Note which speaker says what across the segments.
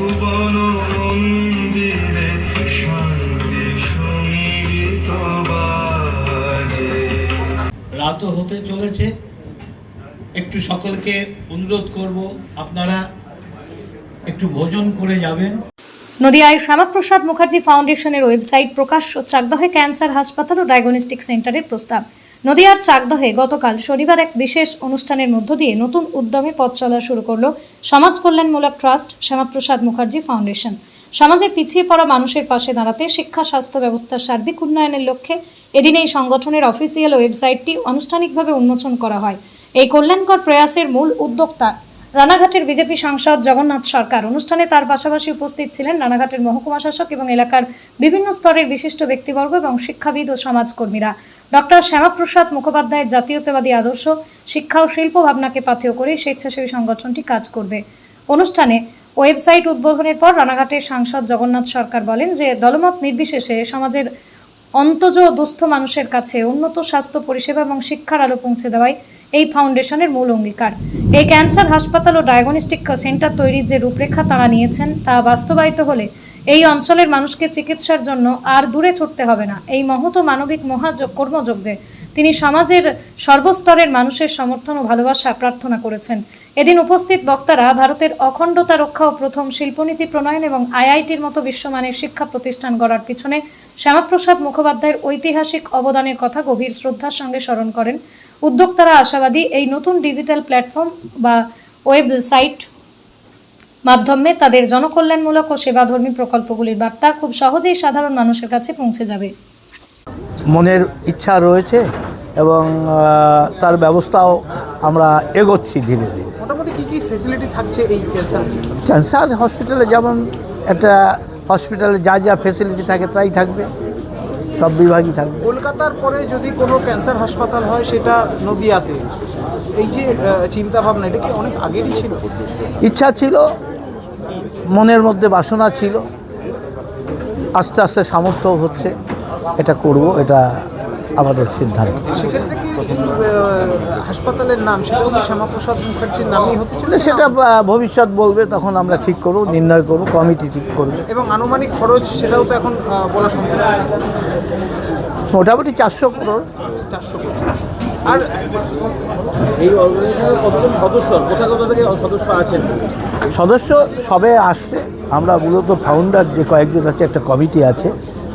Speaker 1: ভুবন মন্দিরে শান্তি সঙ্গীত বাজে।
Speaker 2: রাতও হতে চলেছে, একটু সকলকে অনুরোধ করব আপনারা একটু ভোজন করে যাবেন।
Speaker 3: নদিয়ায় শ্যামাপ্রসাদ মুখার্জি ফাউন্ডেশনের ওয়েবসাইট প্রকাশ্য চাকদহে ক্যান্সার হাসপাতাল ও ডায়াগনস্টিক সেন্টারের প্রস্তাব। নদিয়ার চাকদহে গতকাল শনিবার এক বিশেষ অনুষ্ঠানের মধ্য দিয়ে নতুন উদ্যমে পথ চলা শুরু করল সমাজ কল্যাণমূলক ট্রাস্ট শ্যামাপ্রসাদ মুখার্জি ফাউন্ডেশন। সমাজের পিছিয়ে পড়া মানুষের পাশে দাঁড়াতে শিক্ষা স্বাস্থ্য ব্যবস্থার সার্বিক উন্নয়নের লক্ষ্যে এদিন এই সংগঠনের অফিসিয়াল ওয়েবসাইটটি আনুষ্ঠানিকভাবে উন্মোচন করা হয়। এই কল্যাণকর প্রয়াসের মূল উদ্যোক্তা রানাঘাটের বিজেপি সাংসদ জগন্নাথ সরকার। অনুষ্ঠানে তার পাশাপাশি উপস্থিত ছিলেন রানাঘাটের মহকুমা শাসক এবং এলাকার বিভিন্ন স্তরের বিশিষ্ট ব্যক্তিবর্গ এবং শিক্ষাবিদ ও সমাজকর্মীরা। ডক্টর শ্যামাপ্রসাদ মুখোপাধ্যায়ের জাতীয়তাবাদী আদর্শ, শিক্ষা ও শিল্প ভাবনাকে পাথেয় করে স্বেচ্ছাসেবী সংগঠনটি কাজ করবে। অনুষ্ঠানে ওয়েবসাইট উদ্বোধনের পর রানাঘাটের সাংসদ জগন্নাথ সরকার বলেন যে দলমত নির্বিশেষে সমাজের অন্তজ দুস্থ মানুষের কাছে উন্নত স্বাস্থ্য পরিষেবা এবং শিক্ষার আলো পৌঁছে দেওয়াই এই ফাউন্ডেশনের মূল অঙ্গীকার। এই ক্যান্সার হাসপাতাল ও ডায়াগনস্টিক সেন্টার তৈরির যে রূপরেখা তারা নিয়েছেন তা বাস্তবায়িত হলে এই অঞ্চলের মানুষকে চিকিৎসার জন্য আর দূরে ছুটতে হবে না। এই মহৎ মানবিক কর্মযজ্ঞে তিনি সমাজের সর্বস্তরের মানুষের সমর্থন ও ভালোবাসা প্রার্থনা করেছেন। এদিন উপস্থিত বক্তারা ভারতের অখণ্ডতা রক্ষা ও প্রথম শিল্পনীতি প্রণয়ন এবং আইআইটির মতো বিশ্বমানের শিক্ষা প্রতিষ্ঠান গড়ার পিছনে শ্যামাপ্রসাদ মুখোপাধ্যায়ের ঐতিহাসিক অবদানের কথা গভীর শ্রদ্ধার সঙ্গে স্মরণ করেন। উদ্যোক্তারা আশাবাদী এই নতুন ডিজিটাল প্ল্যাটফর্ম বা ওয়েবসাইট মাধ্যমে তাদের জনকল্যাণমূলক ও সেবাধর্মী প্রকল্পগুলির বার্তা খুব সহজেই সাধারণ মানুষের কাছে পৌঁছে যাবে।
Speaker 2: মনের ইচ্ছা রয়েছে এবং তার ব্যবস্থাও আমরা এগোচ্ছি ধীরে ধীরে।
Speaker 4: মোটামুটি কী কী ফেসিলিটি থাকছে এই
Speaker 2: ক্যান্সার হসপিটালে? যেমন একটা হসপিটালে যা যা ফেসিলিটি থাকে তাই থাকবে, সব বিভাগই থাকবে।
Speaker 4: কলকাতার পরে যদি কোনো ক্যান্সার হাসপাতাল হয় সেটা নদিয়াতে, এই যে চিন্তা ভাবনা, এটা কি অনেক আগেরই ছিল?
Speaker 2: ইচ্ছা ছিল, মনের মধ্যে বাসনা ছিল, আস্তে আস্তে সামর্থ্য হচ্ছে, এটা করব, এটা আমাদের সিদ্ধান্ত।
Speaker 4: সেক্ষেত্রে কি হাসপাতালের নাম সেটাও কি শ্যামাপ্রসাদ মুখার্জির নামই হতে চলে?
Speaker 2: সেটা ভবিষ্যৎ বলবে, তখন আমরা ঠিক করব, নির্ণয় করব, কমিটি ঠিক করবে।
Speaker 4: এবং আনুমানিক খরচ সেটাও তো এখন বলা সম্ভব?
Speaker 2: মোটামুটি 400 করোড়।
Speaker 4: 400 কোটি। আর
Speaker 5: এই অর্গানাইজেশনের কতজন সদস্য, কোথা কোথা থেকে সদস্য আছেন?
Speaker 2: সদস্য সবে আসছে, আমরা মূলত ফাউন্ডার যে কয়েকজন আছে, একটা কমিটি আছে,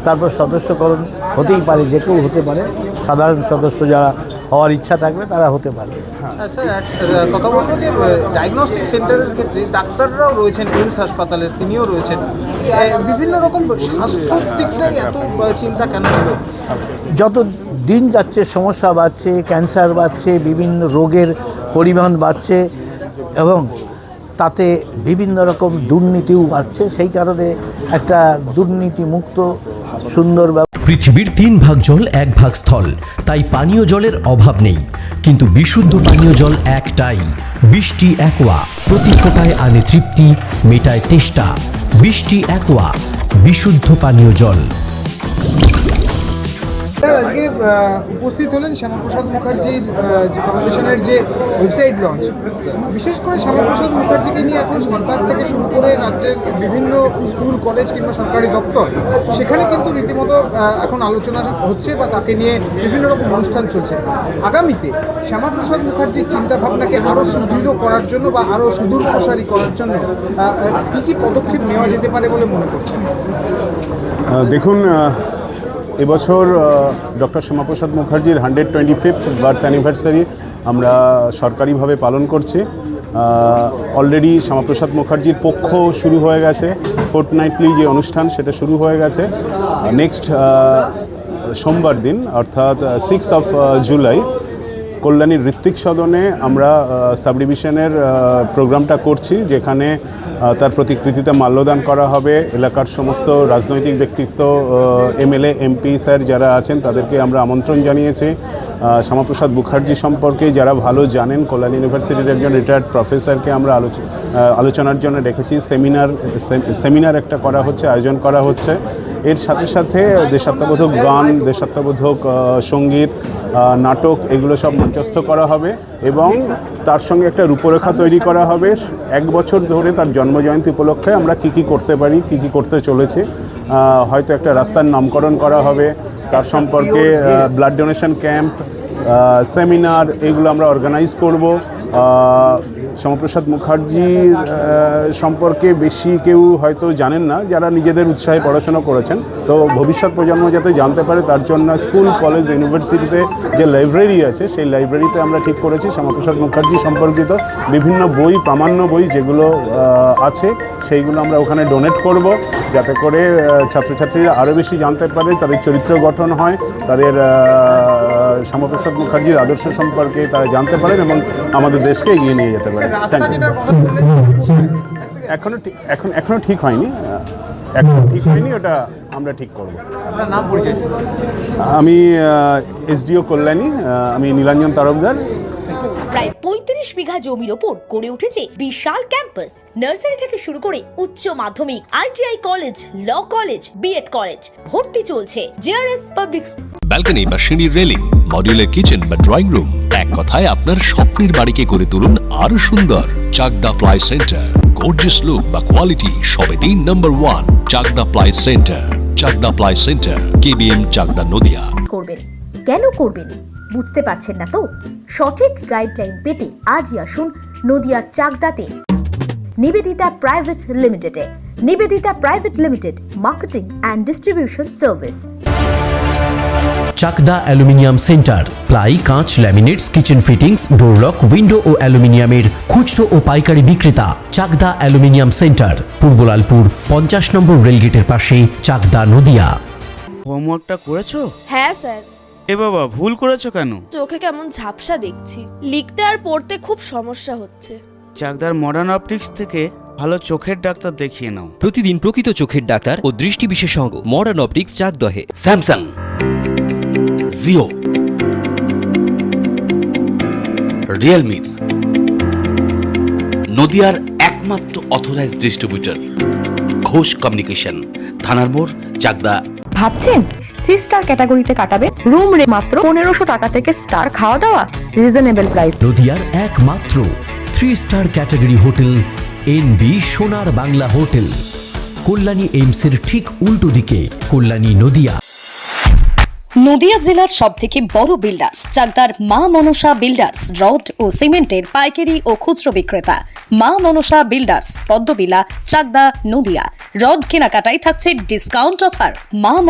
Speaker 2: তারপর সদস্যকরণ হতেই পারে, যে কেউ হতে পারে, সাধারণ সদস্য যারা হওয়ার ইচ্ছা থাকবে তারা হতে পারে।
Speaker 4: স্যার কথা বলবো যে ডায়াগনস্টিক সেন্টারের ক্ষেত্রে ডাক্তাররাও রয়েছেন, এইমস হাসপাতালের তিনিও রয়েছেন, বিভিন্ন রকম স্বাস্থ্যর দিকটাই এত চিন্তা কেন হলো?
Speaker 2: যত দিন যাচ্ছে সমস্যা বাড়ছে, ক্যান্সার বাড়ছে, বিভিন্ন রোগের পরিমাণ বাড়ছে এবং তাতে বিভিন্ন রকম দুর্নীতিও বাড়ছে। সেই কারণে একটা দুর্নীতিমুক্ত সুন্দর
Speaker 6: পৃথিবীর 3 ভাগ জল 1 ভাগ স্থল, তাই পানীয় জলের অভাব নেই। কিন্তু বিশুদ্ধ পানীয় জল একটাই, বৃষ্টি অ্যাকোয়া। প্রতি ফোঁটায় আনে তৃপ্তি, মেটায় তেষ্টা। বৃষ্টি অ্যাকোয়া, বিশুদ্ধ পানীয় জল।
Speaker 4: স্যার আজকে উপস্থিত হলেন শ্যামাপ্রসাদ মুখার্জির যে ফাউন্ডেশনের যে ওয়েবসাইট লঞ্চ। বিশেষ করে শ্যামাপ্রসাদ মুখার্জিকে নিয়ে এখন সরকার থেকে শুরু করে রাজ্যের বিভিন্ন স্কুল কলেজ কিংবা সরকারি দপ্তর, সেখানে কিন্তু রীতিমতো এখন আলোচনা হচ্ছে বা তাকে নিয়ে বিভিন্ন রকম অনুষ্ঠান চলছে। আগামীতে শ্যামাপ্রসাদ মুখার্জির চিন্তাভাবনাকে আরও সুদৃঢ় করার জন্য বা আরও সুদূর প্রসারী করার জন্য কী কী পদক্ষেপ নেওয়া যেতে পারে বলে মনে করছেন?
Speaker 7: দেখুন, এবছর ডক্টর শ্যামাপ্রসাদ মুখার্জির 125th বার্থ অ্যানিভার্সারি আমরা সরকারিভাবে পালন করছি। অলরেডি শ্যামাপ্রসাদ মুখার্জির পক্ষ শুরু হয়ে গেছে, ফোর্টনাইটলি যে অনুষ্ঠান সেটা শুরু হয়ে গেছে। নেক্সট সোমবার দিন অর্থাৎ 6th জুলাই কল্যাণীর ঋত্বিক সদনে আমরা সাব ডিভিশনের প্রোগ্রামটা করছি, যেখানে তার প্রতিকৃতিতে মাল্যদান করা হবে। এলাকার সমস্ত রাজনৈতিক ব্যক্তিত্ব, এমএলএ এমপি স্যার যারা আছেন তাদেরকে আমরা আমন্ত্রণ জানিয়েছি। শ্যামাপ্রসাদ মুখার্জি সম্পর্কে যারা ভালো জানেন, কল্যাণ ইউনিভার্সিটির একজন রিটায়ার্ড প্রফেসরকে আমরা আলোচনার জন্য ডেকেছি। সেমিনার একটা করা হচ্ছে, আয়োজন করা হচ্ছে। এর সাথে সাথে দেশাত্মবোধক গান, দেশাত্মবোধক সঙ্গীত, নাটক এগুলো সব মঞ্চস্থ করা হবে এবং তার সঙ্গে একটা রূপরেখা তৈরি করা হবে 1 বছর ধরে তার জন্মজয়ন্তী উপলক্ষে আমরা কী করতে পারি, কী করতে চলেছে। হয়তো একটা রাস্তার নামকরণ করা হবে, তার সম্পর্কে ব্লাড ডোনেশন ক্যাম্প, সেমিনার এগুলো আমরা অর্গানাইজ করব। শ্যামাপ্রসাদ মুখার্জির সম্পর্কে বেশি কেউ হয়তো জানেন না, যারা নিজেদের উৎসাহে পড়াশোনা করেছেন। তো ভবিষ্যৎ প্রজন্ম যাতে জানতে পারে তার জন্য স্কুল, কলেজ, ইউনিভার্সিটিতে যে লাইব্রেরি আছে সেই লাইব্রেরিতে আমরা ঠিক করেছি শ্যামাপ্রসাদ মুখার্জি সম্পর্কিত বিভিন্ন বই, প্রামাণ্য বই যেগুলো আছে সেইগুলো আমরা ওখানে ডোনেট করব, যাতে করে ছাত্রছাত্রীরা আরও বেশি জানতে পারে, তাদের চরিত্র গঠন হয়, তাদের শ্যামাপ্রসাদ মুখার্জির আদর্শ সম্পর্কে তারা জানতে পারেন এবং আমাদের দেশকে এগিয়ে নিয়ে যেতে পারে। Thank you. এখনো ঠিক হয়নি, ওটা আমরা ঠিক করব। আমি এসডিও কল্যাণী, আমি নীলাঞ্জন তরফদার।
Speaker 8: প্রায় 35 বিঘা জমির ওপর গড়ে উঠেছে বিশাল ক্যাম্পাস। নার্সারি থেকে শুরু করে উচ্চ মাধ্যমিক, ITI college, law college, BEd college, ভর্তি চলছে। জেআরএস পাবলিক
Speaker 9: ব্যালকনি বা সিঁড়ির রেলিং, মডিউলার কিচেন বা ড্রয়িং রুম, এক কথায় আপনার স্বপ্নের বাড়িকে করে তুলুন আরো সুন্দর। Chakdah ply centre, gorgeous look বা কোয়ালিটি সবে 3 নম্বর 1 Chakdah ply centre. Chakdah ply centre, KBM, Chakdah, Nadia.
Speaker 8: করবেন কেন করবেন বুঝতে পারছেন না তো? সঠিক গাইডলাইন পেতে আজই আসুন নদিয়ার চাকদাতে নিবেদিতা প্রাইভেট লিমিটেডে। Nivedita private limited, marketing and distribution service.
Speaker 6: Chakda aluminium centre, ply, কাঁচ, laminates, kitchen fittings, door lock, window ও অ্যালুমিনিয়ামের খুচরো ও পাইকারি বিক্রেতা। Chakda aluminium centre, Purbalalpur 50 number রেলগেটের পাশে, চাকদা, নদিয়া।
Speaker 10: হোমওয়ার্কটা করেছো?
Speaker 11: হ্যাঁ স্যার।
Speaker 10: এ বাবা, ভুল করেছো কেন?
Speaker 11: চোখে কেমন ঝাপসা দেখছি, লিখতে আর পড়তে খুব সমস্যা হচ্ছে।
Speaker 10: চাকদার মডার্ন অপটিক্স থেকে ভালো চোখের ডাক্তার দেখিয়ে নাও।
Speaker 6: প্রতিদিন প্রকৃত চোখের ডাক্তার ও দৃষ্টি বিশেষজ্ঞ মডার্ন অপটিক্স, চাকদহে।
Speaker 9: স্যামসাং, জিও, রিয়েলমি, নদিয়ার একমাত্র অথরাইজড ডিস্ট্রিবিউটর ঘোষ কমিউনিকেশন, থানার মোড়, চাকদা।
Speaker 11: ভাবছেন 3 স্টার ক্যাটাগরিতে কাটাবে? রুম রে মাত্র 1500 টাকা থেকে স্টার, খাওয়া দাওয়া রিজনেবল প্রাইস।
Speaker 6: নদিয়ার একমাত্র 3 স্টার ক্যাটাগরি হোটেল এনবি সোনার বাংলা হোটেল, কল্যাণী এইমসের ঠিক উল্টো দিকে, কল্যাণী, নদিয়া।
Speaker 3: নদিয়া জেলার সবথেকে বড় বিল্ডার্স চাকদার মা মনসা বিল্ডার্স, রড ও সিমেন্টের পাইকারি ও খুচরো বিক্রেতা। মা মনসা বিল্ডার্স, পদ্মবিলা, চাকদা, নদিয়া। রড কেনাকাটায় থাকছে ডিসকাউন্ট অফার। মা